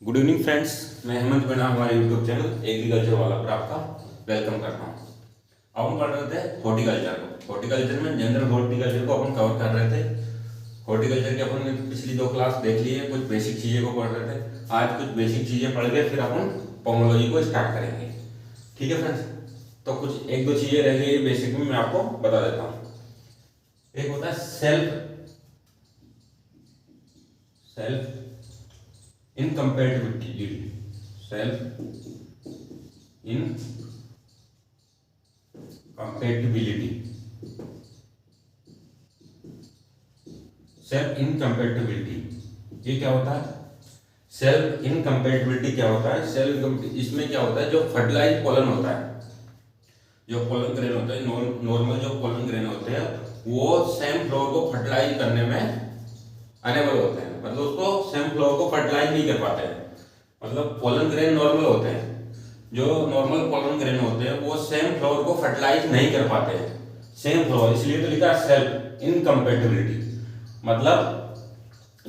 Good evening friends, मैं हेमंत बिना हमारे यूट्यूब चैनल एग्रीकल्चर वाला पर आपका वेलकम करता हूँ। अब हम पढ़ रहे थे हॉर्टिकल्चर को। हॉर्टिकल्चर में जनरल हॉर्टिकल्चर को अपन कवर कर रहे थे। हॉर्टिकल्चर के अपन ने पिछली 2 क्लास देख ली है, कुछ बेसिक चीज़ें को पढ़ रहे थे। आज कुछ बेसिक चीज़ें पढ़ के फिर अपन पोमोलॉजी को स्टार्ट करेंगे। ठीक है फ्रेंड्स, तो कुछ 1-2 चीज़ें रह गई बेसिक में, मैं आपको बता देता हूँ। एक होता है self incompatibility. Self incompatibility self incompatibility ये क्या होता है? सेल्फ इनकम्पैटिबिलिटी क्या होता है? इसमें क्या होता है, जो फर्टिलाइज पोलन होता है, जो पोलन ग्रेन होता है, नॉर्मल जो पोलन ग्रेन होते हैं वो सेम फ्लोर को फर्टिलाइज करने में अनेबल होते हैं। मतलब उसको सेम फ्लोर को फर्टिलाइज नहीं कर पाते हैं। मतलब पोलन ग्रेन नॉर्मल होते हैं, जो नॉर्मल पोलन ग्रेन होते हैं वो सेम फ्लोर को फर्टिलाइज नहीं कर पाते हैं। सेम फ्लोर इसलिए तो लिखा है सेल्फ इनकम्पैटिबिलिटी। मतलब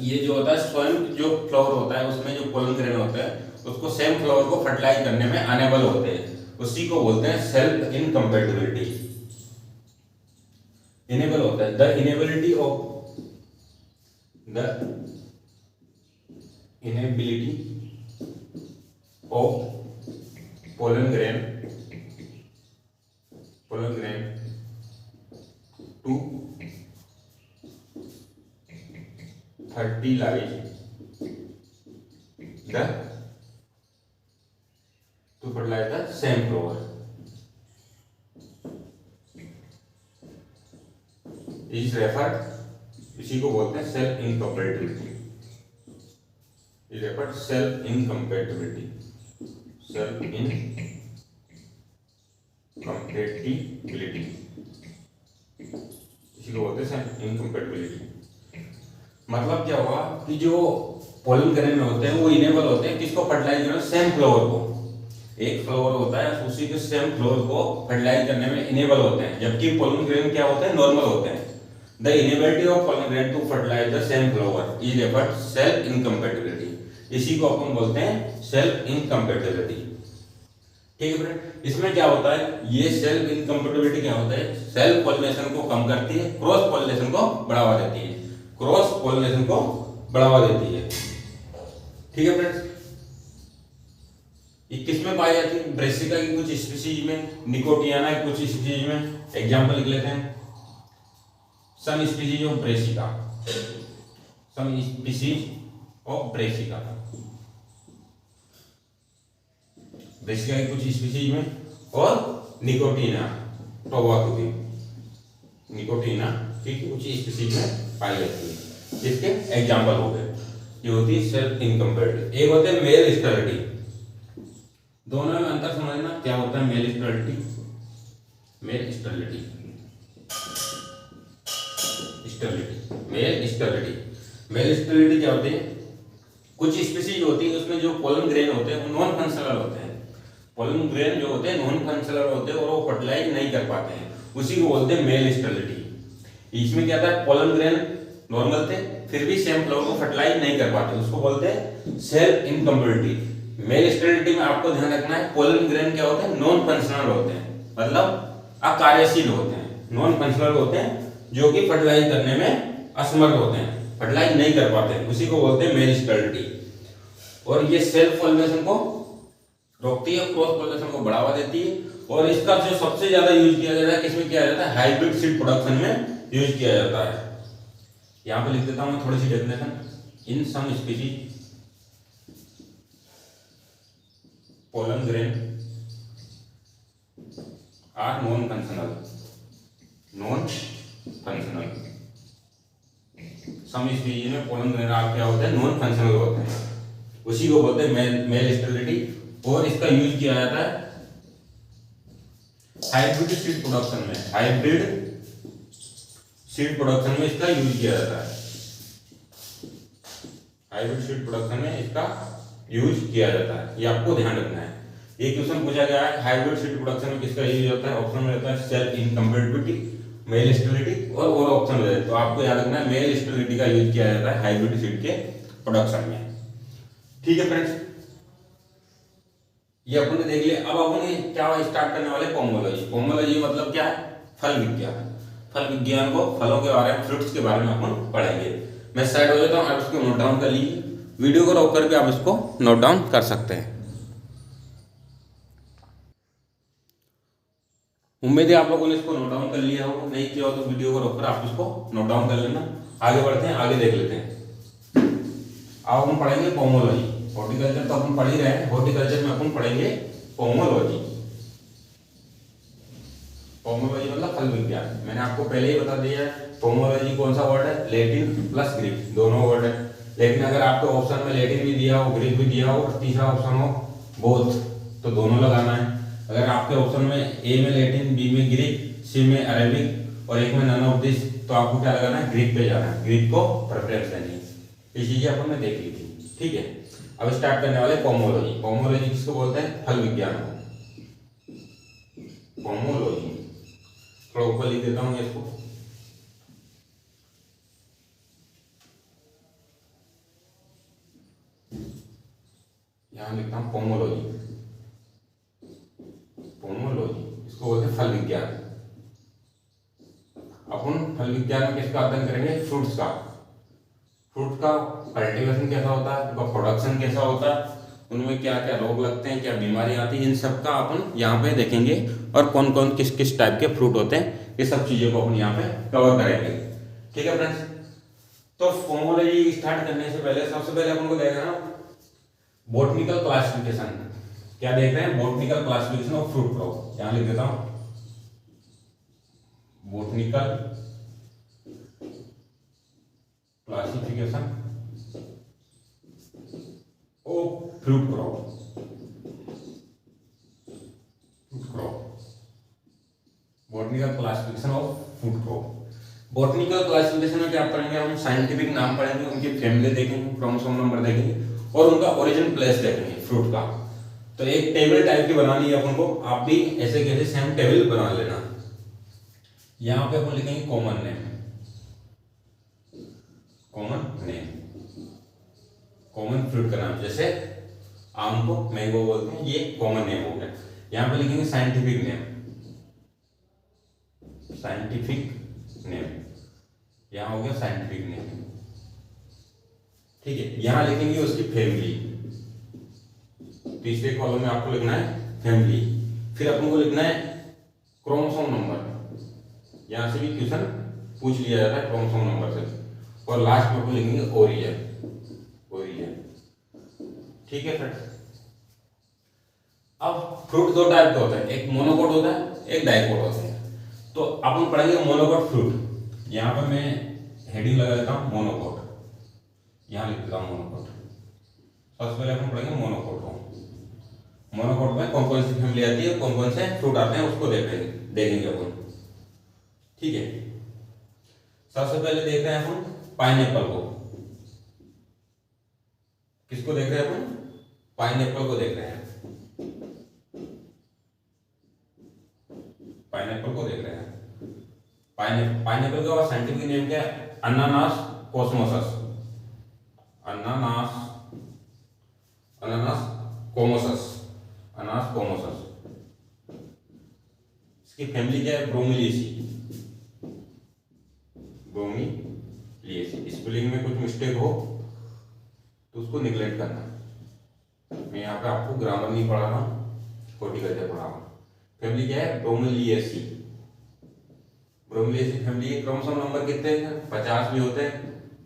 ये जो होता है स्वयं जो फ्लोर होता है उसमें जो पोलन ग्रेन होते हैं उसको सेम फ्लोर को फर्टिलाइज करने में अनेबल होते हैं, उसी को बोलते हैं सेल्फ इनकम्पैटिबिलिटी। इनेबल होता है the inability of pollen grain to fertilize the same flower is referred, इसी को बोलते हैं self incompatibility. Is referred self incompatibility इसी को बोलते हैं सेल्फ इनकम्पैटिबिलिटी। मतलब क्या हुआ कि जो पोलन ग्रेन होते हैं वो इनेबल होते हैं किसको फर्टिलाइज करने, सेम फ्लावर को। एक फ्लावर होता है उसी के सेम फ्लावर को फर्टिलाइज करने में इनेबल होते हैं, जबकि पोलन ग्रेन क्या होते हैं, नॉर्मल होते हैं। The inability of pollen grain to fertilise the same flower is referred self incompatibility. इसी को अपन बोलते हैं सेल्फ इनकम्पैटिबिलिटी। ठीक है फ्रेंड, इसमें क्या होता है, ये सेल्फ इनकम्पैटिबिलिटी क्या होता है, सेल्फ पॉलिनेशन को कम करती है, क्रॉस पॉलिनेशन को बढ़ावा देती है। क्रॉस पॉलिनेशन को बढ़ावा देती है। ठीक है फ्रेंड्स, ये किस में पाई जाती है? ब्रेसिका की कुछ स्पीशीज में, निकोटियाना की कुछ स्पीशीज में। एग्जांपल लिख लेते हैं, some species of brassica, some species of brassica. Brassica की कुछ स्पीशीज में, और निकोटिना टोबाको की, निकोटिना की कुछ स्पीशीज में पाई जाती है। इसके एग्जांपल हो गए, ये होती है सेल्फ इनकम्पैटिबिलिटी। एक होते हैं मेल स्टेरिलिटी। दोनों में अंतर समझना, क्या होता है male sterility, male sterility, male sterility क्या होती है? कुछ स्पीशीज होती है उसमें जो पोलन ग्रेन होते हैं वो नॉन फंक्शनल होते हैं। पोलन ग्रेन जो होते हैं नॉन फंक्शनल होते हैं और वो फर्टिलाइज नहीं कर पाते हैं, उसी को बोलते हैं मेल स्टेरिलिटी। इसमें क्या था, पोलन ग्रेन नॉर्मल थे फिर भी सेम फ्लावर को फर्टिलाइज नहीं कर पाते, उसको बोलते हैं सेल्फ इनकम्पैटिबिलिटी। मेल स्टेरिलिटी में आपको ध्यान रखना है, पोलन ग्रेन क्या होते हैं, नॉन फंक्शनल होते हैं, मतलब अकार्यशील होते हैं, नॉन फंक्शनल होते हैं, जो कि फर्टिलाइज करने में असमर्थ होते हैं, फर्टिलाइज नहीं कर पाते हैं, उसी को बोलते हैं मेल स्टेरिलिटी। और ये सेल्फ पॉलिनेशन को रोकती है, क्रॉस पॉलिनेशन को बढ़ावा देती है। और इसका जो सबसे ज्यादा यूज किया जाता है, किसमें किया जाता है, हाइब्रिड सीड प्रोडक्शन में यूज किया जाता है। यहां पे लिख देता हूं थोड़ी सी definition, in some species pollen grain are non functional, some species में पोलन ग्रेन आर क्या होते हैं, नॉन फंक्शनल होते हैं, उसी को बोलते हैं मेल स्टेरिलिटी। और इसका यूज किया जाता है हाइब्रिड सीड प्रोडक्शन में, हाइब्रिड सीड प्रोडक्शन में इसका यूज किया जाता है, हाइब्रिड सीड प्रोडक्शन में इसका यूज किया जाता है, ये आपको ध्यान रखना है। ये क्वेश्चन पूछा गया है, हाइब्रिड सीड प्रोडक्शन में किसका यूज होता है? ऑप्शन में रहता है सेल्फ इनकम्पैटिबिलिटी, मेल स्टेरिलिटी और ऑप्शन में, तो आपको याद रखना है मेल स्टेरिलिटी का यूज किया जाता है हाइब्रिड सीड के प्रोडक्शन में। ठीक है फ्रेंड्स, ये अपन ने देख लिया। अब अपन क्या स्टार्ट करने वाले, पोमोलॉजी। पोमोलॉजी मतलब क्या है, फल विज्ञान। फल विज्ञान को, फलों के बारे में, फ्रूट्स के बारे में अपन पढ़ेंगे। मैं साइड हो जाता हूँ, आप इसको नोट डाउन कर लीजिए। वीडियो को रोक करके आप इसको नोट डाउन कर सकते हैं। उम्मीद है आप लोगों ने इसको नोट डाउन कर लिया हो, नहीं किया हो तो वीडियो को रोककर आप इसको नोट डाउन कर लेना। आगे बढ़ते हैं, आगे देख लेते हैं। अब हम पढ़ेंगे पोमोलॉजी। हॉर्टिकल्चर तो अपन पढ़ ही रहे हैं, हॉर्टिकल्चर में अपन पढ़ेंगे पोमोलॉजी। पोमोलॉजी मतलब फल विज्ञान। मैंने आपको पहले ही बता दिया है पोमोलॉजी कौन सा वर्ड है, लैटिन प्लस ग्रीक, दोनों वर्ड है। लेकिन अगर आपको ऑप्शन में लैटिन भी दिया हो, ग्रीक भी दिया हो, और तीसरा ऑप्शन हो बोथ, तो दोनों लगाना है। अगर आपके ऑप्शन में ए में लैटिन, बी में ग्रीक, सी में अरेबिक और एक में नन ऑफ दिस, तो आपको क्या लगाना है, ग्रीक पे जाना है, ग्रीक को प्रेफरेंस देनी है। ये चीजें अपन ने देख ली थी, ठीक है। अब स्टार्ट करने वाले पोमोलॉजी। पोमोलॉजी किसको बोलते हैं, फल विज्ञान को। पोमोलॉजी थोड़ा ऊपर लिख देता हूँ इसको। यहां लिखता हूं पोमोलॉजी। पोमोलॉजी इसको बोलते हैं फल विज्ञान। अपन फल विज्ञान में किसका अध्ययन करेंगे, फ्रूट्स का। फ्रूट का कल्टीवेशन कैसा होता है, उनका प्रोडक्शन कैसा होता है, उनमें क्या क्या रोग लगते हैं, क्या बीमारी आती है, इन सब का अपन यहाँ पे देखेंगे। और कौन कौन किस किस टाइप के फ्रूट होते हैं, ये सब चीजों को अपन यहाँ पे कवर करेंगे, ठीक है फ्रेंड्स। तो पोमोलॉजी स्टार्ट करने से पहले सबसे पहले अपन को देखना बॉटनिकल क्लासिफिकेशन। क्या देख रहे हैं, botanical classification of fruit crop. यहां लिख देता हूं botanical classification of fruit crop. Botanical classification of fruit crop. Botanical classification में क्या पढ़ेंगे हम, साइंटिफिक नाम पढ़ेंगे, उनकी फैमिली देखेंगे, क्रोमोसोम नंबर देखेंगे और उनका ओरिजिन प्लेस देखेंगे फ्रूट का। तो एक टेबल टाइप की बनानी है अपन को, आप भी ऐसे कैसे सेम टेबल बना लेना। यहां पे अपन लिखेंगे common name. Common name, common fruit का नाम, जैसे आम को मैंगो बोलते हैं, ये कॉमन नेम हो गया। यहां पे लिखेंगे साइंटिफिक नेम। साइंटिफिक नेम, यहां हो गया साइंटिफिक नेम, ठीक है। यहां लिखेंगे उसकी फैमिली। तीसरे कॉलम में आपको लिखना है फैमिली। फिर अपन को लिखना है क्रोमोसोम नंबर। यहां से भी क्वेश्चन पूछ लिया जाता है क्रोमोसोम नंबर से। और लास्ट में अपन लिखेंगे ओरिजिन। ओरिजिन, ठीक है फ्रेंड्स। अब फ्रूट दो टाइप के होते हैं, एक मोनोकोट होता है, एक डाइकोट होता है। तो अपन पढ़ेंगे मोनोकोट फ्रूट। यहां पर मैं हेडिंग लगा देता हूं मोनोकोट, यहां लिख देता हूं मोनोकोट। सबसे पहले अपन पढ़ेंगे मोनोकोट को। मोनोकोट में कौन कौन सी फैमिली आती है, कौन कौन से फ्रूट आते हैं, उसको देखेंगे अपन, ठीक है। सबसे पहले देख रहे हैं अपन पाइनएप्पल को। किसको देख रहे हैं अपन, पाइनएप्पल को देख रहे हैं। पाइनएप्पल को देख रहे हैं। पाइनएप्पल का साइंटिफिक नेम क्या है, अनानास कोस्मोसस। अनानास कोमोसस, अनानास कोमोसस। इसकी फैमिली क्या है, ब्रोमीलिएसी। ब्रोमीलिएसी। स्पेलिंग में कुछ मिस्टेक हो तो उसको निगलेक्ट करना। मैं यहाँ पे आपको ग्रामर नहीं पढ़ा रहा हूँ, हॉर्टिकल्चर पढ़ा रहा हूँ। फैमिली क्या है, ब्रोमीलिएसी। ब्रोमीलिएसी फैमिली। क्रोमोसोम नंबर कितने हैं, 50 भी होते हैं,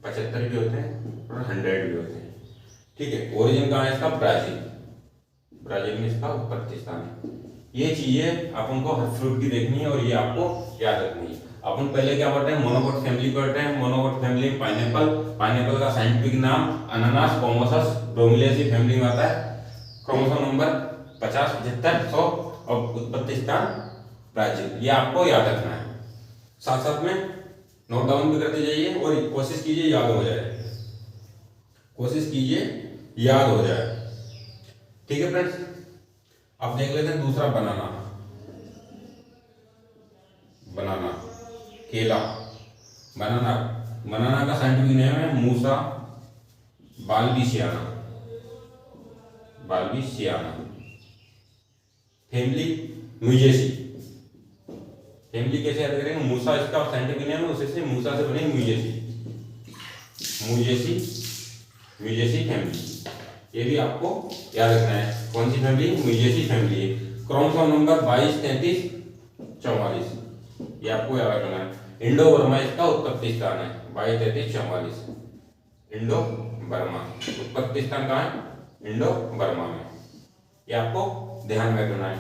75 भी होते हैं और 100 भी होते हैं, ठीक है। ओरिजिन कहाँ है इसका, ब्राजील। ब्राजील में इसका उत्पत्ति स्थान है। ये चीजें अपन को हर फ्रूट की देखनी है और ये आपको याद रखनी है। अपन पहले क्या पढ़ते हैं, मोनोकोट फैमिली पढ़ते हैं। मोनोकोट फैमिली में पाइनएप्पल, पाइनएप्पल का साइंटिफिक नाम अनानास कोमोसस, ब्रोमीलिएसी फैमिली में आता है। क्रोमोसोम नंबर 50, 75, 100 और उत्पत्ति स्थान ब्राजील। ये आपको याद रखना है। साथ साथ में नोट डाउन भी करते जाइए और कोशिश कीजिए याद हो जाए। कोशिश कीजिए याद हो जाए, ठीक है फ्रेंड्स। अब देख लेते हैं दूसरा, बनाना। बनाना, केला। बनाना का साइंटिफिक नेम है मूसा बाल्बिसियाना। बाल्बिसियाना। फैमिली म्यूजेसी। फैमिली कैसे याद करेंगे, मूसा इसका साइंटिफिक नेम है, उसी से मूसा से बने म्यूजेसी, म्यूजेसी, म्यूजेसी फैमिली। ये भी आपको याद रखना है। कौन सी फैमिली, म्यूजेसी फैमिली है। क्रोमोसोम नंबर 22, 33, 44, ये आपको याद रखना है। इंडो बर्मा इसका उत्पत्ति स्थान है, 22, 33, 44। इंडो बर्मा उत्पत्ति स्थान कहाँ है, इंडो बर्मा में, ये आपको ध्यान में रखना है,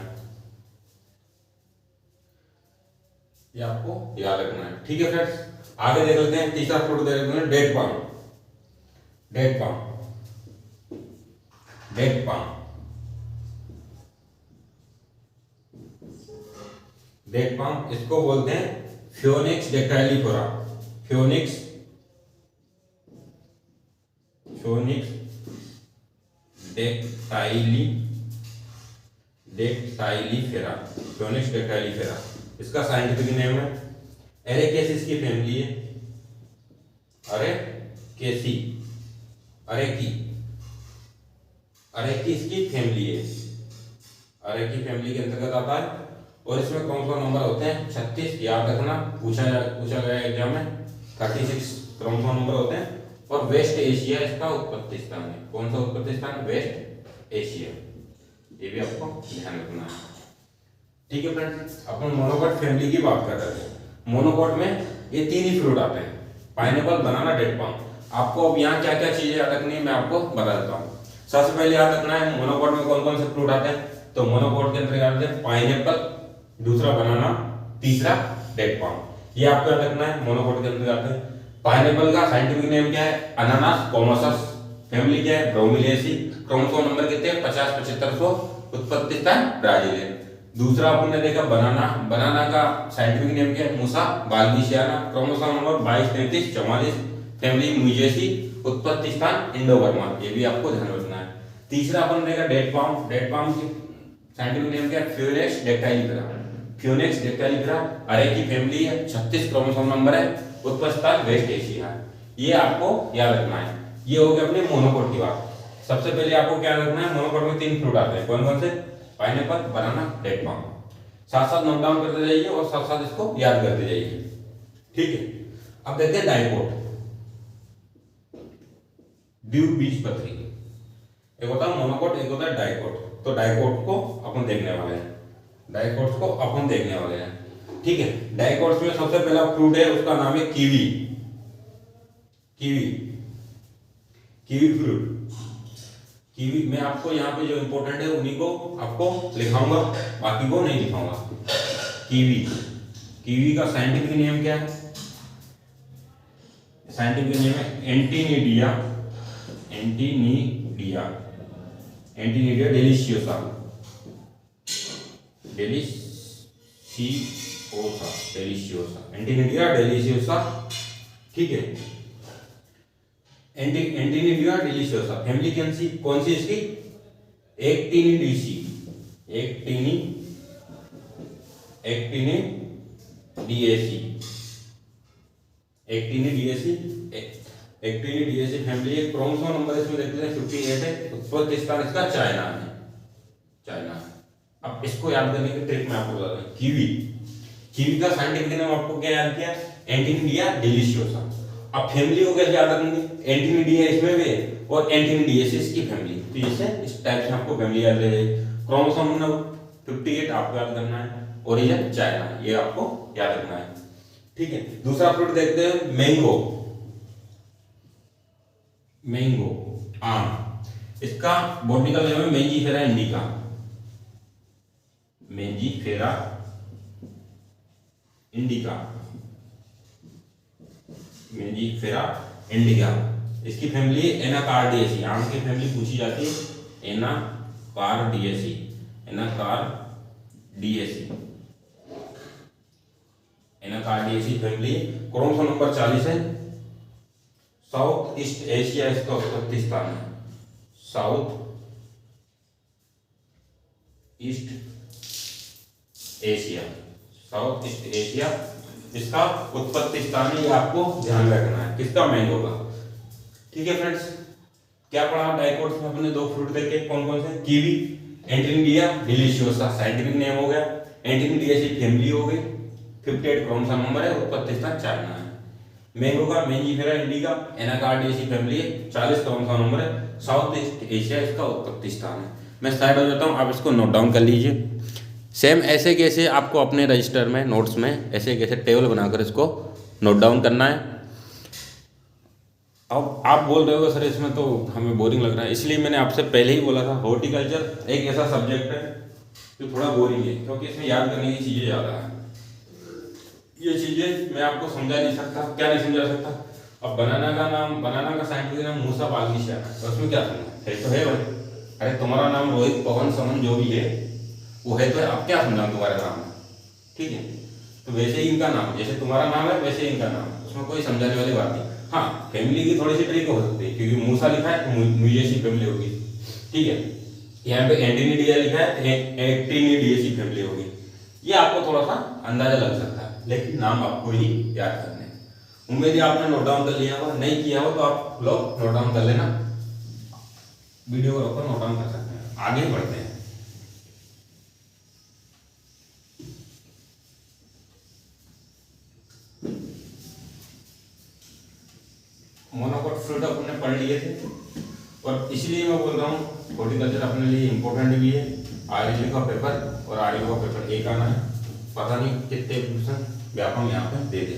ये आपको याद रखना है। ठीक है फ्रेंड्स, आगे देख लेते हैं। तीसरा फ्रूट देख लेते हैं, date palm. Date palm, date palm, date palm इसको बोलते हैं फियोनिक्स डेक्टाइलिफोरा। फियोनिक्स, फियोनिक्स डेक्टाइलिफेरा, फियोनिक्स डेक्टाइलिफेरा इसका साइंटिफिक नेम है। एरेकेसिस की फैमिली है, अरेकेसी, अरेकी, अरेकी इसकी फैमिली है, अरेकी फैमिली के अंतर्गत आता है। और इसमें क्रोमोसोम नंबर होते हैं 36, याद रखना, पूछा गया एग्जाम में। 36 क्रोमोसोम नंबर होते हैं। और वेस्ट एशिया इसका उत्पत्ति स्थान है। कौन सा उत्पत्ति स्थान, वेस्ट एशिया, ये भी आपको ध्यान रखना है। ठीक है फ्रेंड्स, अपन मोनोकॉट फैमिली की बात कर रहे थे। मोनोकॉट में ये तीन ही फ्रूट आते हैं, पाइनएप्पल, बनाना, डेट पाम। आपको अब यहाँ क्या क्या चीजें याद रखनी है मैं आपको बता देता हूँ। सबसे पहले याद रखना है मोनोकॉट में कौन कौन से फ्रूट आते हैं। तो मोनोकॉट के अंदर याद रखते हैं पाइनएप्पल, दूसरा बनाना, तीसरा डेट पाम, ये आपको याद रखना है। मोनोकॉट के अंदर आते हैं। पाइनएप्पल का साइंटिफिक नेम क्या है, अनानास कोमोसस, फैमिली क्या है, ब्रोमिलिएसी, क्रोमोसोम नंबर कितने हैं, 50, 7500, उत्पत्ति स्थान ब्राजील है। दूसरा अपन ने देखा बनाना, बनाना का साइंटिफिक नेम क्या है, मूसा बाल्बिसियाना, क्रोमोसोम नंबर 22, 33, 44, फैमिली म्यूजेसी, उत्पत्ति स्थान इंडो बर्मा, ये भी आपको ध्यान रखना है। तीसरा अपन देखा डेट पाम, डेट पाम की साइंटिफिक नेम क्या है, फियोनिक्स डेक्टाइलिफेरा, फियोनिक्स डेक्टाइलिफेरा, अरेकी फैमिली है, 36 क्रोमोसोम नंबर है, उत्पत्ति स्थान वेस्ट एशिया, ये आपको याद रखना है। ये हो गया अपने मोनोकॉट की बात। सबसे पहले आपको क्या रखना है, मोनोकॉट में तीन फ्रूट आते हैं, कौन कौन से, पाइनएप्पल, बनाना, डेट पाम। साथ साथ नोट डाउन करते जाइए और साथ साथ इसको याद करते जाइए। ठीक है, अब देखते हैं डाइकोट, द्विबीजपत्री। एक होता है मोनोकॉट, एक होता है डाइकोट। तो डाइकोट को अपन देखने वाले हैं, डाइकोट्स को अपन देखने वाले हैं। ठीक है, डाइकोट्स में सबसे पहला फ्रूट है, उसका नाम है kiwi, kiwi, kiwi fruit. Kiwi में आपको यहाँ पे जो इंपॉर्टेंट है उन्हीं को आपको लिखाऊंगा, बाकी को नहीं लिखाऊंगा। कीवी, कीवी का साइंटिफिक नेम क्या है, साइंटिफिक नेम है एंटीनिडिया, एंटीनिडिया, एंटीनिडिया डेलिशियोसा, डेलिशियोसा, डेलिशियोसा, एंटीनिडिया डेलिशियोसा। ठीक है, एंटीनिडिया डेलिशियोसा, फैमिली कौन सी इसकी, एक्टिनिडिएसी, एक्टिनिडिएसी, एक्टिनिडिएसी, एक्टिनिडिएसी फैमिली है। क्रोमोसोम नंबर इसमें देखते हैं 58 है, उत्पत्ति स्थान इसका चाइना है, चाइना। अब इसको याद करने की ट्रिक मैं आपको बता दूं, कीवी, कीवी का साइंटिफिक नेम आपको क्या याद किया, एंटीनिडिया डेलिशियोसा। अब फैमिली को कैसे याद रखेंगे, एंटीनिडिया इसमें भी है और एंटीनिडिएसिस की फैमिली, तो इसे इस टाइप से आपको फैमिली याद रहे। क्रोमोसोम नंबर 58 आपको याद करना है, ओरिजिन चाइना, ये आपको याद रखना है। ठीक है, दूसरा फ्रूट देखते हैं, मैंगो, मैंगो, आम। इसका बॉटनिकल नेम है Mangifera indica, Mangifera indica, Mangifera indica. इसकी फैमिली है एनाकार्डिएसी, आम की फैमिली पूछी जाती है, Anacardiaceae, Anacardiaceae, Anacardiaceae family. Chromosome number 40 है, साउथ ईस्ट एशिया इसका उत्पत्ति स्थान है, south east Asia, south east Asia इसका उत्पत्ति स्थान है, ये आपको ध्यान रखना है, किसका, मैंगो का। ठीक है फ्रेंड्स, क्या पढ़ा डाइकोट्स में अपने? 2 फ्रूट देखे, कौन कौन से? कीवी, एंटिनिडिया डिलीशियोसा, साइंटिफिक नेम हो गया। एंटिनिडियासी फैमिली हो गई, 58 क्रोमोसोम नंबर है, उत्पत्ति स्थान चाइना है। मैंगो का मैंजीफेरा इंडिका, एनाकार्डियेसी फैमिली है, 40 क्रोमोसोम नंबर है, साउथ ईस्ट एशिया इसका उत्पत्ति स्थान है। मैं स्टार्ट हो जाता हूँ, आप इसको नोट डाउन कर लीजिए। सेम ऐसे कैसे आपको अपने रजिस्टर में नोट्स में ऐसे कैसे टेबल बनाकर इसको नोट डाउन करना है। अब आप बोल रहे हो सर इसमें तो हमें बोरिंग लग रहा है, इसलिए मैंने आपसे पहले ही बोला था हॉर्टिकल्चर एक ऐसा सब्जेक्ट है जो थोड़ा बोरिंग है, क्योंकि इसमें याद करने की चीज़ें ज़्यादा है। ये चीज़ें मैं आपको समझा नहीं सकता, क्या नहीं समझा सकता। अब बनाना का नाम, बनाना का साइंटिफिक नाम मूसा बाल्गिशा है, तो उसमें क्या समझा है? तो है भाई, अरे तुम्हारा नाम रोहित पवन समन जो भी है वो है, तो अब क्या समझा तुम्हारे नाम में, ठीक है। तो वैसे ही इनका नाम, जैसे तुम्हारा नाम है वैसे ही इनका नाम, उसमें कोई समझाने वाली बात नहीं। हाँ, फैमिली की थोड़ी सी ट्रिक हो सकती है, क्योंकि मूसा लिखा है तो म्यूजियसी फैमिली होगी, ठीक है। यहाँ पे एंटिनिडिया लिखा है, एक्टिनिडियसी फैमिली होगी। ये आपको थोड़ा सा अंदाजा लग सकता है, लेकिन नाम आपको ही याद करने हैं। उम्मीद है आपने नोट डाउन कर लिया होगा, नहीं किया हो तो आप लोग नोट डाउन कर लेना, वीडियो को रोककर नोट डाउन कर सकते हैं। आगे बढ़ते हैं। मोनोकोट फ्रूट अपने पढ़ लिए थे, और इसलिए मैं बोल रहा हूँ हॉर्टिकल्चर अपने लिए इम्पोर्टेंट भी है। आरएलयू का पेपर और आरएलयू का पेपर एक आना है, पता नहीं कितने क्वेश्चन व्यापम यहाँ पे दे दे।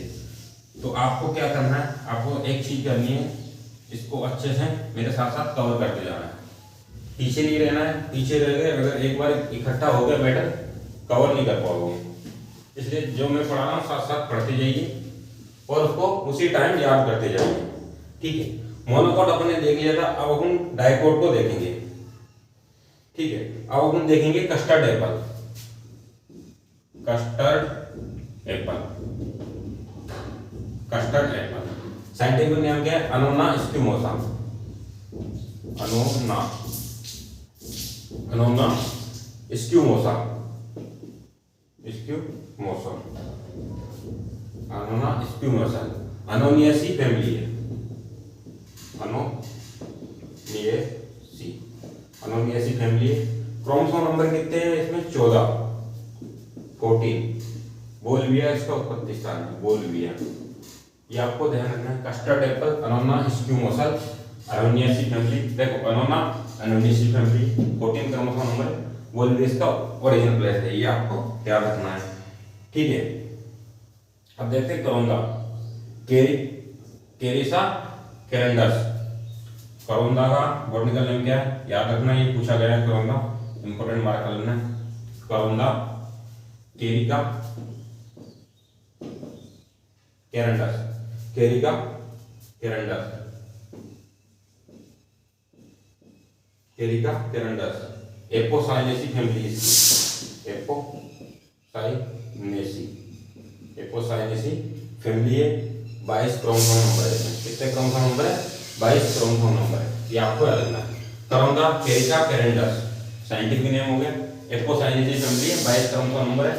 तो आपको क्या करना है, आपको एक चीज करनी है, इसको अच्छे से मेरे साथ साथ कवर करते जाना है, पीछे नहीं रहना है। पीछे रह गए अगर एक बार इकट्ठा हो गया मैटर, कवर नहीं कर पाओगे। इसलिए जो मैं पढ़ा रहा हूँ साथ साथ पढ़ते जाइए और उसको उसी टाइम याद करते जाइए, ठीक है। मोनोकोट अपने देख लिया था, अब हम डाइकोट को देखेंगे, ठीक है। अब हम देखेंगे custard Apple, custard Apple, custard Apple scientific name क्या है? अनोना स्क्यूमोसा, अनोना, अनोना स्क्यूमोसा, स्क्यूमोसा, अनोना स्क्यूमोसा, अनोनियासी फैमिली है, अनोनियासी फैमिली है। क्रोमोसोम नंबर कितने हैं इसमें? 14। बोलविया इसका उत्पत्ति स्थान है, बोलविया। ये आपको ध्यान रखना है। Custard apple, Annona squamosa, Annonaceae family. देखो Annona Annonaceae family, 14 chromosome number, Bolivia इसका ओरिजिनल प्लेस है, ये आपको याद रखना है, ठीक है। अब देखते हैं करोंदा, केरिसा कैरेंडस। करोंदा का बॉटनिकल नेम क्या है? याद रखना, ये पूछा गया है करोंदा, इंपोर्टेंट मार्क कर लेना। करोंदा केरिका कैरेंडस, केरिका कैरेंडस, केरिका कैरेंडस। एपोसाइनेसी फैमिली इसकी, एपोसाइनेसी, एपोसाइनेसी फैमिली है। 22 क्रोमोसोम नंबर है इसमें। कितने क्रोमोसोम नंबर है? 22 क्रोमोसोम नंबर है, ये आपको याद रखना है। करोंदा केरिका कैरेंडस साइंटिफिक नेम हो गया। एपोसाइनेसी फैमिली है, 22 क्रोमोसोम नंबर है।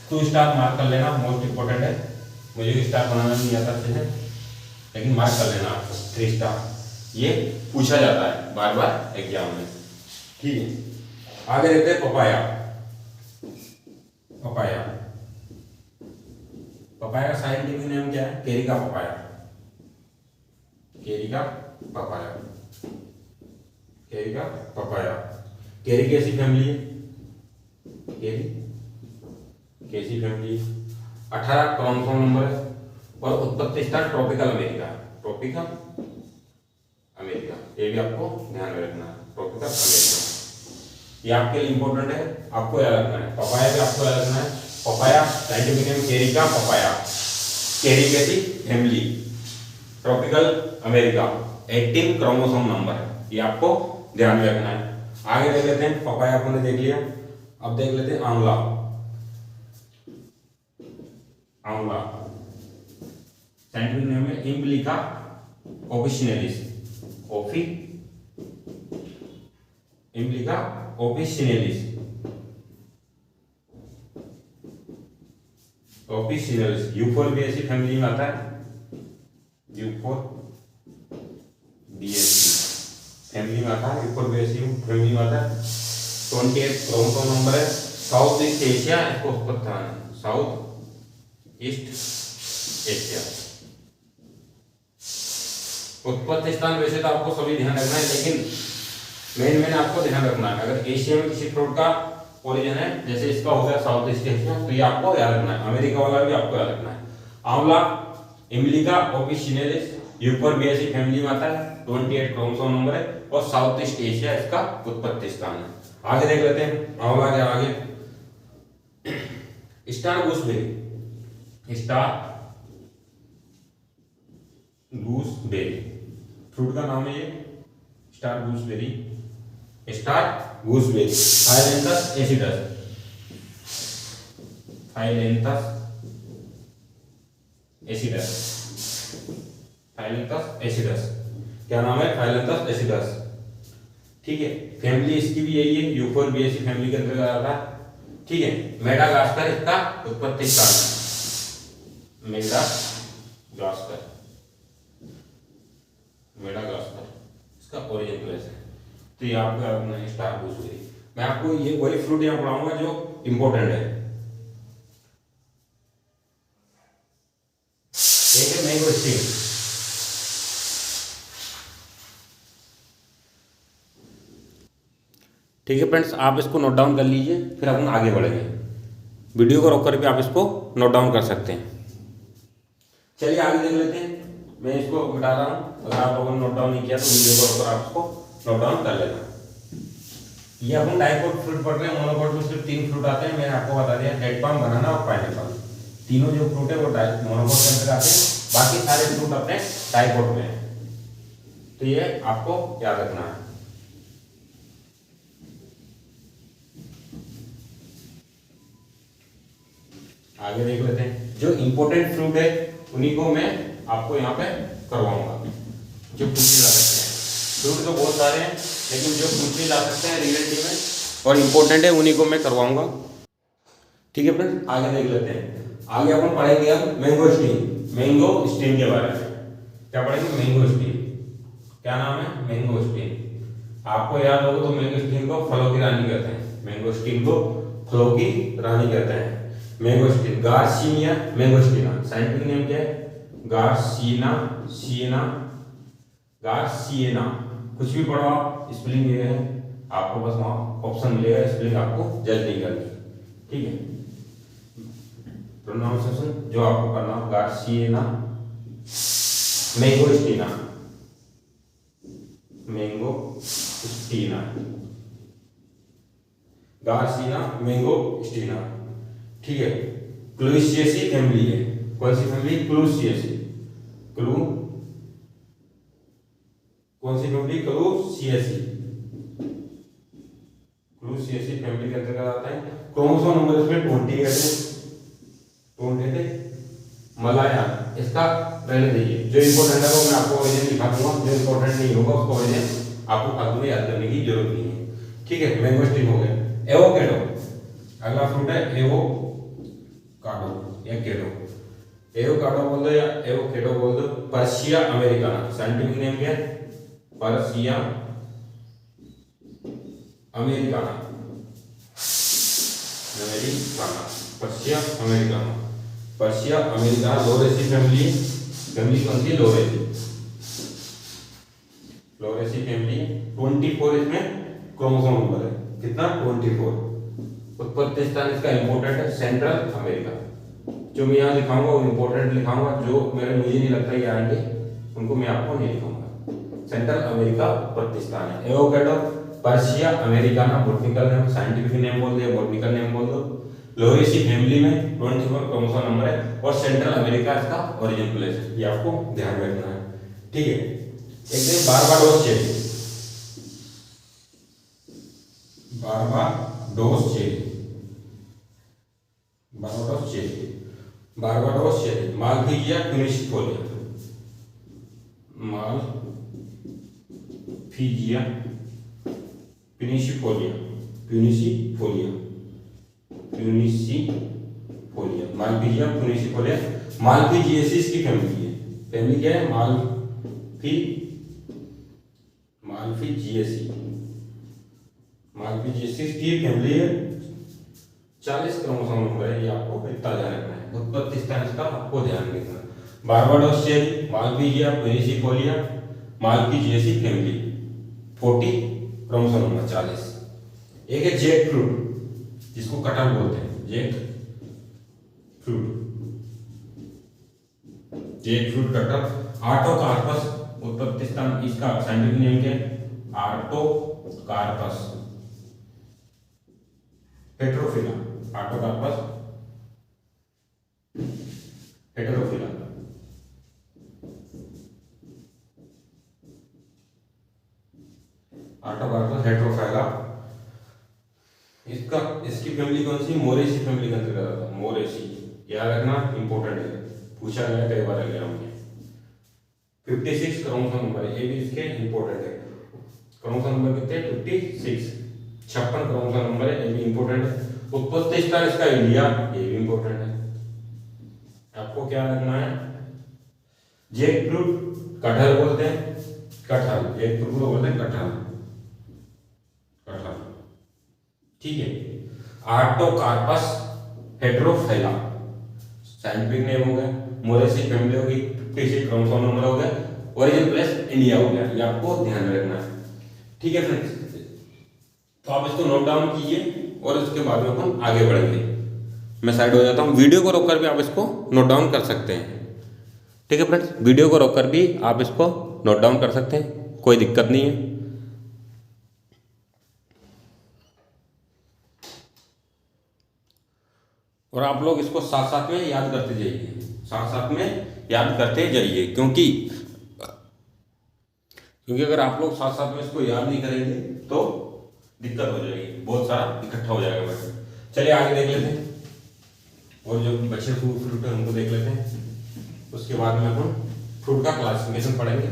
2 स्टार मार्क कर लेना, मोस्ट इंपोर्टेंट है। मुझे भी स्टार बनाना नहीं आता अच्छे से, लेकिन मार्क कर लेना आपको 3 स्टार, ये पूछा जाता है बार बार एग्जाम में, ठीक है। आगे देखते हैं पपाया, पपाया, पपाया का साइंटिफिक नेम क्या है? केरिका पपाया, केरिका पपाया, केरिका पपाया। केरी कैसी फैमिली है? केरी कैसी फैमिली? 18 क्रोमोसोम नंबर है और उत्पत्ति स्थान ट्रॉपिकल अमेरिका, ट्रॉपिकल अमेरिका, ये भी आपको ध्यान में रखना है, ट्रॉपिकल अमेरिका। ये आपके लिए इंपॉर्टेंट है, आपको याद रखना है। पपाया भी आपको याद रखना है। पपाया साइंटिफिक नेम केरिका पपाया, केरी कैसी family, tropical America, 18 chromosome number, ये आपको ध्यान में रखना है। आगे देख लेते हैं, पपाया आपने देख लिया, अब देख लेते हैं आंवला, आंवला साइंटिफिक नेम है इम्ब्लिका ऑफिशिनेलिस, इम्ब्लिका ऑफिशिनेलिस, ऑफिशिनेलिस यूफोर्बिएसी फैमिली में आता है, यूफोर्बिएसी यूफोरबिएसी फैमिली में आता है। 28 क्रोमोसोम नंबर है। साउथ ईस्ट एशिया इसको उत्पत्ति है, साउथ ईस्ट एशिया। उत्पत्ति स्थान वैसे तो आपको सभी ध्यान रखना है, लेकिन मेन आपको ध्यान रखना है, अगर एशिया में किसी फ्रूट का ओरिजिन है, जैसे इसका हो गया साउथ ईस्ट एशिया, तो ये आपको याद रखना है। अमेरिका वाला भी आपको याद रखना है। आंवला इम्लिका ऑफिशिनेलिस यूफोरबिएसी फैमिली में आता है, 28 क्रोमोसोम नंबर है और साउथ ईस्ट एशिया इसका उत्पत्ति स्थान है। आगे देख लेते हैं आंवला के आगे। Star gooseberry, star gooseberry fruit का नाम है ये, star gooseberry, star gooseberry. Phyllanthus acidus, Phyllanthus acidus, Phyllanthus acidus, क्या नाम है? Phyllanthus acidus. ठीक है, फैमिली इसकी भी यही है, यूफोरबिएसी फैमिली के अंतर्गत आता है। ठीक है, मेडागास्कर इसका उत्पत्ति स्थान है, मेडागास्कर, मेडागास्कर इसका ओरिजिन प्लेस है। तो ये आपका स्टार गूसबेरी। मैं आपको ये वही फ्रूट यहाँ पढ़ाऊंगा जो इंपॉर्टेंट है। एक है मैंगो स्टीम, ठीक है फ्रेंड्स, आप इसको नोट डाउन कर लीजिए, फिर अपन आगे बढ़ेंगे। वीडियो को रोककर भी आप इसको नोट डाउन कर सकते हैं। चलिए आगे देख लेते हैं। मैं इसको मिटा रहा हूँ, अगर आप लोगों ने नोट डाउन नहीं किया तो वीडियो को रोककर आप इसको नोट डाउन कर लेना। ये अपन डाइकोट फ्रूट पढ़ रहे हैं। मोनोकोट में सिर्फ 3 फ्रूट आते हैं, मैंने आपको बता दिया, डेट पाम, बनाना और पाइनएप्पल। तीनों जो फ्रूट है वो मोनोकोट के अंदर आते हैं, बाकी सारे फ्रूट अपने डाइकोट में है। तो ये आपको याद रखना है। आगे देख लेते हैं। जो इंपॉर्टेंट फ्रूट है उन्हीं को मैं आपको यहाँ पे करवाऊंगा, जो पूछे जा सकते हैं। फ्रूट तो बहुत सारे हैं, लेकिन जो पूछे जा सकते हैं रियलिटी में और इम्पोर्टेंट है उन्हीं को मैं करवाऊंगा। ठीक है फ्रेंड्स, आगे देख लेते हैं। आगे अपन पढ़ेंगे अब मैंगो स्टीम, मैंगो स्टीम के बारे में। क्या पढ़ेंगे? Mango steam. क्या नाम है? Mango steam. आपको याद होगा तो मैंगो स्टीम को फलों की रानी कहते हैं, मैंगो स्टीम को फलों की रानी कहते हैं। Mangosteen, Garcinia mangostana, scientific name क्या है? Garcinia, Garcinia. कुछ भी पढ़ो आप, स्पेलिंग ये है, आपको बस वहां ऑप्शन मिलेगा, स्पेलिंग आपको जज नहीं करनी। ठीक है, प्रोनाउंसिएशन जो आपको करना, गार्सिएना मैंगोस्टीना, मैंगोस्टीना, गार्सिना मैंगोस्टीना। ठीक है, क्लूसिएसी फैमिली है। कौन सी फैमिली? क्लूसिएसी। कौन सी फैमिली? क्लूसिएसी। क्लूसिएसी फैमिली के अंतर्गत आता है। क्रोमोसोम नंबर इसमें 28 है, 28 है। मलाया इसका पहले देखिए, जो इंपॉर्टेंट है वो मैं आपको ओरिजिन दिखा दूंगा, जो इंपॉर्टेंट नहीं होगा उसको ओरिजिन आपको फालतू में याद करने की जरूरत नहीं है। ठीक है, मैंगोस्टीन हो गया। एवोकेडो, अगला फ्रूट है एवोकाडो या केडो। एवोकाडो बोल दो या एवोकेडो बोल दो। पर्सिया अमेरिकाना, साइंटिफिक नेम क्या है? Persea americana, americana, Persea americana, Persea americana. Lauraceae family, family कौन सी? लोरेसी, लोरेसी फैमिली। 24 इसमें क्रोमोसोम नंबर है, कितना? 24। उत्पत्ति स्थान इसका इंपोर्टेंट है, सेंट्रल अमेरिका। जो मैं यहाँ लिखाऊंगा वो इंपोर्टेंट लिखाऊंगा, जो मुझे नहीं लगता ये आएंगे उनको मैं आपको नहीं लिखूंगा। सेंट्रल अमेरिका उत्पत्ति स्थान है। Avocado Persia Americana, botanical name, scientific name बोल दो, बॉटनिकल नेम बोल दो। लोरेसी फैमिली में 24 क्रोमोसोम नंबर है और सेंट्रल अमेरिका इसका ओरिजिन प्लेस है, ये आपको ध्यान रखना है। ठीक है, एक दिन Barbados cherry, Barbados cherry, Barbados cherry, Barbados cherry. Malpighia punicifolia, Malpighia punicifolia, punicifolia, punicifolia, Malpighia punicifolia. Malpighiaceae की फैमिली है। फैमिली क्या है? मालपीजिएसी, मालपीजिएसी की फैमिली है, 40 क्रोमोसोम नंबर है, ये आपको इतना ध्यान रखना है। उत्पत्ति स्थान इसका आपको ध्यान रखना है। Barbados cherry, Malpighia punicifolia, Malpighiaceae family, 40 chromosome number 40। एक है जैक फ्रूट, जिसको कटहल बोलते हैं, जैक फ्रूट, जैक फ्रूट कटहल। आर्टोकार्पस, उत्पत्ति स्थान इसका साइंटिफिक नेम क्या है? Artocarpus heterophylla, Artocarpus heterophylla. Artocarpus heterophylla, इसका इसकी फैमिली कौन सी? मोरेसी फैमिली के अंतर्गत आता है। मोरेसी, याद रखना, इंपॉर्टेंट है, पूछा गया कई बार एग्जाम में। 56 क्रोमोसोम नंबर है, ये भी इसके इंपॉर्टेंट है। क्रोमोसोम नंबर कितने? 56, 56 क्रोमोसोम नंबर है, ये भी इंपॉर्टेंट है। उत्पत्ति स्थान इसका इंडिया, ये भी इंपॉर्टेंट है। आपको क्या रखना है? जैक फ्रूट कटहल बोलते हैं, कटहल, जैक फ्रूट को बोलते हैं कटहल, कटहल, ठीक है। आर्टोकार्पस हेटेरोफिला, साइंटिफिक नेम हो गया। मोरेसी फैमिली होगी, 56 क्रोमोसोम नंबर हो गया, ओरिजिन प्लेस इंडिया हो गया, ये आपको ध्यान में रखना है, ठीक है फ्रेंड्स। तो आप इसको नोट डाउन कीजिए और इसके बाद में अपन आगे बढ़ेंगे। मैं साइड हो जाता हूँ, वीडियो को रोककर भी आप इसको नोट डाउन कर सकते हैं, ठीक है फ्रेंड्स। वीडियो को रोककर भी आप इसको नोट डाउन कर सकते हैं, कोई दिक्कत नहीं है। और आप लोग इसको साथ साथ में याद करते जाइए, साथ साथ में याद करते जाइए, क्योंकि अगर आप लोग साथ साथ में इसको याद नहीं करेंगे तो दिक्कत हो जाएगी, बहुत सारा इकट्ठा हो जाएगा। बस चलिए आगे देख लेते हैं, और जो बचे फ्रूट है उनको देख लेते हैं। उसके बाद में अपन फ्रूट का क्लासिफिकेशन पढ़ेंगे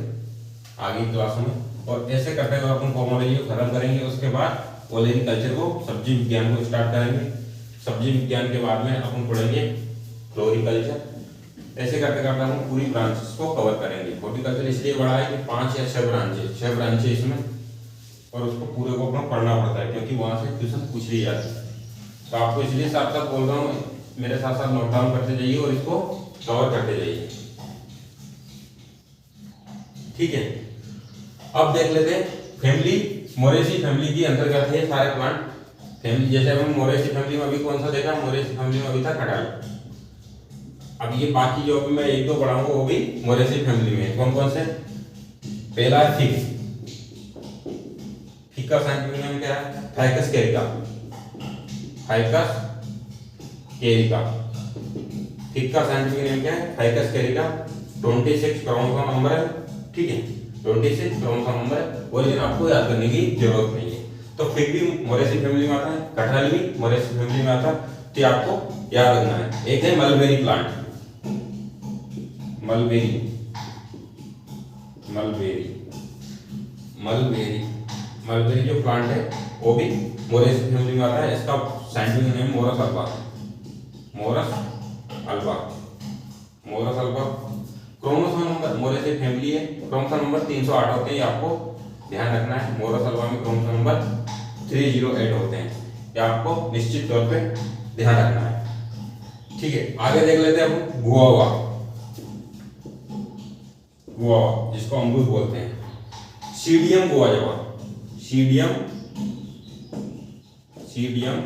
आगे क्लास में, और ऐसे करते हुए अपन कॉमोलॉजी को खत्म करेंगे। उसके बाद ओलेरीकल्चर को, सब्जी विज्ञान को स्टार्ट करेंगे। सब्जी विज्ञान के बाद में अपन पढ़ेंगे फ्लोरिकल्चर। ऐसे करते करते हम पूरी ब्रांचेस को कवर करेंगे। हॉर्टिकल्चर इसलिए बड़ा है कि 5 या 6 ब्रांचें इसमें, और उसको पूरे को अपना पढ़ना पड़ता है, क्योंकि वहां से क्वेश्चन पूछ लिए जाते हैं। तो आपको इसलिए साथ साथ बोल रहा हूँ, मेरे साथ साथ नोट डाउन करते जाइए और इसको कवर करते जाइए, ठीक है। अब देख लेते हैं फैमिली, मोरेसी फैमिली की अंतर्गत है सारे प्लांट फैमिली। जैसे हम मोरेसी फैमिली में अभी कौन सा देखा? मोरेसी फैमिली में अभी था कटहल। अब ये बाकी जो भी मैं एक दो पढ़ाऊंगा वो भी मोरेसी फैमिली में। कौन कौन से? पहला है फिग, फिग का साइंटिफिक नेम क्या है? Ficus Carica, ficus Carica. Fig का साइंटिफिक नेम क्या है? Ficus Carica. 26 क्रोमोसोम नंबर है, ठीक है, 26 क्रोमोसोम नंबर है। ओरिजिन आपको याद करने की जरूरत नहीं है। तो फिग भी मोरेसी फैमिली में आता है, कटहल भी मोरेसी फैमिली में आता है, तो आपको याद रखना है। एक है mulberry plant, mulberry, mulberry, mulberry, mulberry जो प्लांट है वो भी मोरेसी फैमिली में आता है। इसका scientific name Morris alba, Morris alba, Morris alba. Chromosome number, Moraceae family है, क्रोमोसोम नंबर 308 होते हैं, आपको ध्यान रखना है। मोरस अल्बा में क्रोमोसोम नंबर 308 होते हैं, ये आपको निश्चित तौर पे ध्यान रखना है, ठीक है। आगे देख लेते हैं हम गुआवा, गुआवा जिसको अमरूद बोलते हैं। सीडियम गुआवा, सीडियम, सीडियम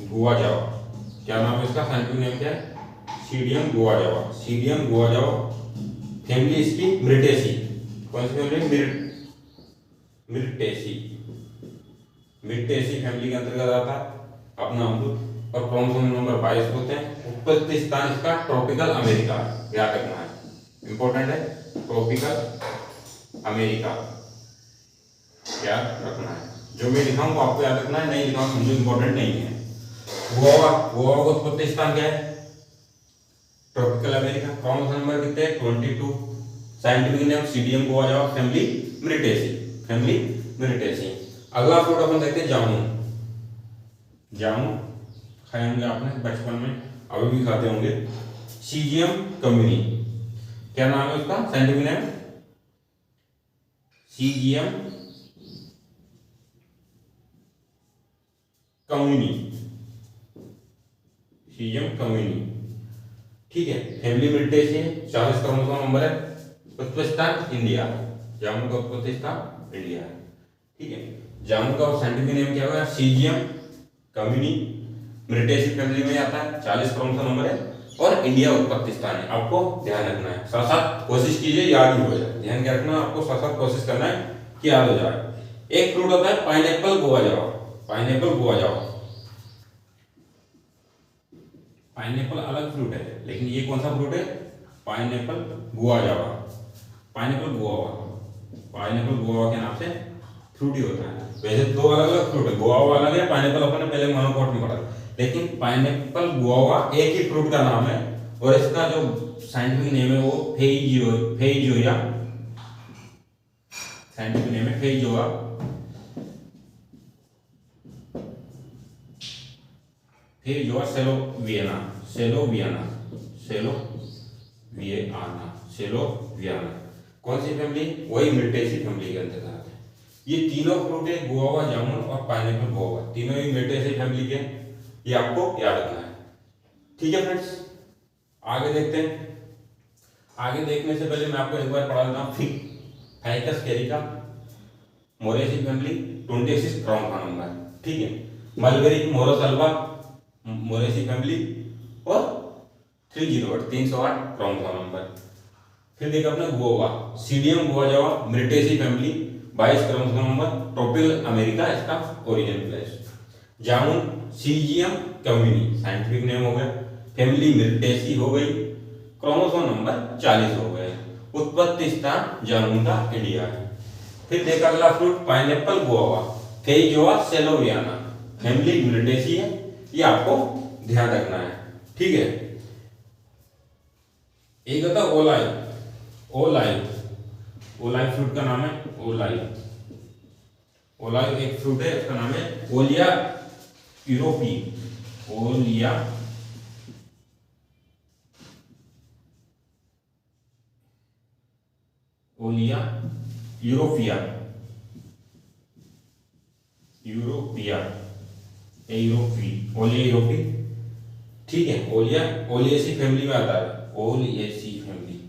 गुआवा, क्या नाम है इसका? साइंटिफिक नेम क्या है? सीडियम गुआवा, सीडियम गुआवा। फैमिली इसकी मिर्टेसी, कौन सी फैमिली? मिर्टेसी, मिर्टेसी फैमिली के अंतर्गत आता है अपना अमरूद। और क्रोमोसोम नंबर 22 होते हैं। उत्पत्ति स्थान इसका ट्रॉपिकल अमेरिका, याद रखना है, इंपॉर्टेंट है, ट्रॉपिकल अमेरिका याद रखना है। जो मैं लिखा हूं आपको याद रखना है, नहीं लिखा हूं समझो इंपॉर्टेंट नहीं है। गोवा, गोवा का उत्पत्ति स्थान क्या है? Tropical America. क्रोमोसोम नंबर कितने? 22। Scientific name Psidium guava, family Myrtaceae, family Myrtaceae. अगला फ्रूट अपन देखते हैं जामुन। जामुन खाए होंगे आपने बचपन में, अभी भी खाते होंगे। सीजियम कम्युनी, क्या नाम है उसका? Scientific name Syzygium cumini, Syzygium cumini. ठीक है, फैमिली मिल्टेसी, 40 क्रोमोसोम नंबर है, उत्पत्ति स्थान इंडिया, जामुन का उत्पत्ति स्थान इंडिया है। ठीक है, जामुन का साइंटिफिक नेम क्या होगा, सीजियम कम्युनी, मिल्टेसी फैमिली में आता है, 40 क्रोमोसोम नंबर है और इंडिया उत्पत्ति स्थान है। आपको ध्यान रखना है, साथ साथ कोशिश कीजिए याद ही हो जाए, ध्यान क्या रखना, आपको साथ साथ कोशिश करना है कि याद हो जाए। एक फ्रूट होता है pineapple guajava, pineapple guajava. Pineapple अलग फ्रूट है, लेकिन ये कौन सा फ्रूट है, pineapple guajava, pineapple guava, pineapple guava के नाम से फ्रूट ही होता है। वैसे दो अलग अलग फ्रूट है, गुआवा अलग है, पाइनएप्पल अपन ने पहले मोनोकोट में पढ़ा, लेकिन पाइनएप्पल गुआवा एक ही फ्रूट का नाम है और इसका जो साइंटिफिक नेम है वो फेइजोया, साइंटिफिक नेम है फेइजोआ, फेइजोआ सेलोवियाना, सेलोवियाना, सेलोवियाना, सेलोवियाना। कौन सी फैमिली, वही मिल्टेसी फैमिली के अंतर्गत है। ये तीनों फ्रूट है, गुआवा, जामुन और पाइनएप्पल गुआवा, तीनों ही मिल्टेसी फैमिली के, ये आपको याद रखना है। ठीक है फ्रेंड्स, आगे देखते हैं। आगे देखने से पहले मैं आपको एक बार पढ़ा देता हूँ ficus Carica, Moraceae family, 26 chromosome number. ठीक है, मलबेरी मोरोसल्वा, मोरेसी फैमिली और 308 क्रोमोसोम नंबर। फिर देखा अपने guava, Psidium guajava, Myrtaceae family, 22 chromosome number, tropical America इसका ओरिजिन प्लेस। जामुन सीजियम कम्युनी, साइंटिफिक नेम हो गया, फैमिली मिल्टेसी हो गई, क्रोमोसोम नंबर 40 हो गए, उत्पत्ति स्थान जामुन का इंडिया है। फिर देखा अगला फ्रूट पाइनएप्पल गुआवा, फेइजोआ सेलोवियाना, फैमिली मिल्टेसी है, ये आपको ध्यान रखना है। ठीक है, एक होता है ओलाई, ओलाई, ओलाई फ्रूट का नाम है ओलाई, ओलाई एक फ्रूट है, उसका नाम है ओलिया यूरोपी, ओलिया ओलिया यूरोपिया, यूरोपिया, यूरोपी, ओलिया यूरोपी। ठीक है, ओलिया ओलियेसी फैमिली में आता है, ओलियेसी फैमिली,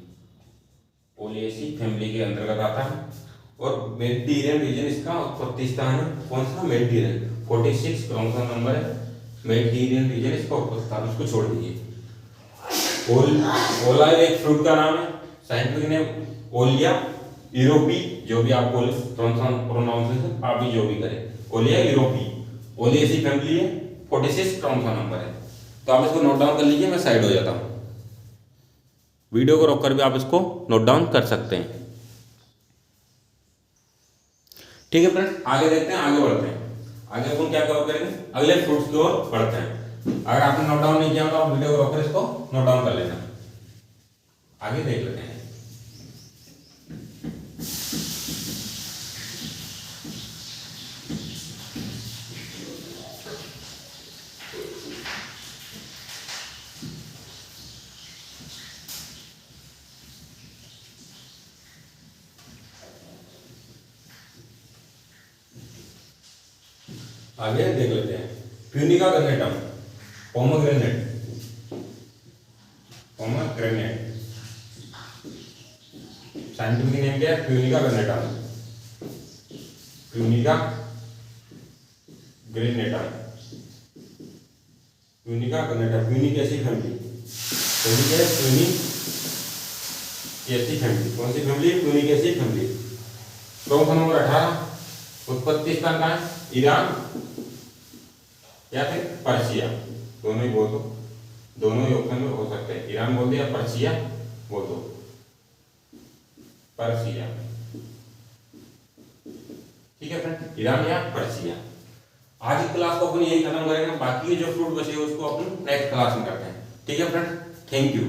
ओलियेसी फैमिली के अंतर्गत आता है और मेडिटेरियन रीजन इसका उत्पत्ति स्थान है। कौन सा, मेडिटेरियन, 46 क्रोमोसोम नंबर है, मेडिटेरियन रीजन इसका उत्पत्ति स्थान, उसको छोड़ दीजिए। ओला एक फ्रूट का नाम है, साइंटिफिक नेम ओलिया यूरोपी, जो भी आप बोले प्रोनाउंसिएशन आप भी जो भी करें, ओलिया यूरोपी, ओलियेसी फैमिली है, 46 क्रोमोसोम नंबर है। तो आप इसको नोट डाउन कर लीजिए, मैं साइड हो जाता हूँ। वीडियो को रोककर भी आप इसको नोट डाउन कर सकते हैं। ठीक है फ्रेंड्स, आगे देखते हैं, आगे बढ़ते हैं। आगे अपन क्या कवर करेंगे, अगले फ्रूट्स की ओर बढ़ते हैं। अगर आपने नोट डाउन नहीं किया तो आप वीडियो को रोककर इसको नोट डाउन कर लेना। आगे देख लेते हैं। आगे देख लेते हैं, Punica granatum, pomegranate, pomegranate, scientific name क्या है, Punica granatum, Punica granatum, Punica granatum, Punicaceae family, Punic है, प्यूनिक कैसी फैमिली, कौन सी family, Punicaceae family. Chromosome number 18, उत्पत्ति स्थान कहाँ है, ईरान या फिर पर्शिया, दोनों ही बोल दो, दोनों ही ऑप्शन में हो सकते हैं, ईरान बोल दो या पर्शिया बोल दो, पर्शिया। ठीक है फ्रेंड, ईरान या पर्शिया। आज की क्लास को अपन यही खत्म करेंगे, बाकी के जो फ्रूट बचे उसको अपन नेक्स्ट क्लास में करते हैं। ठीक है फ्रेंड, थैंक यू।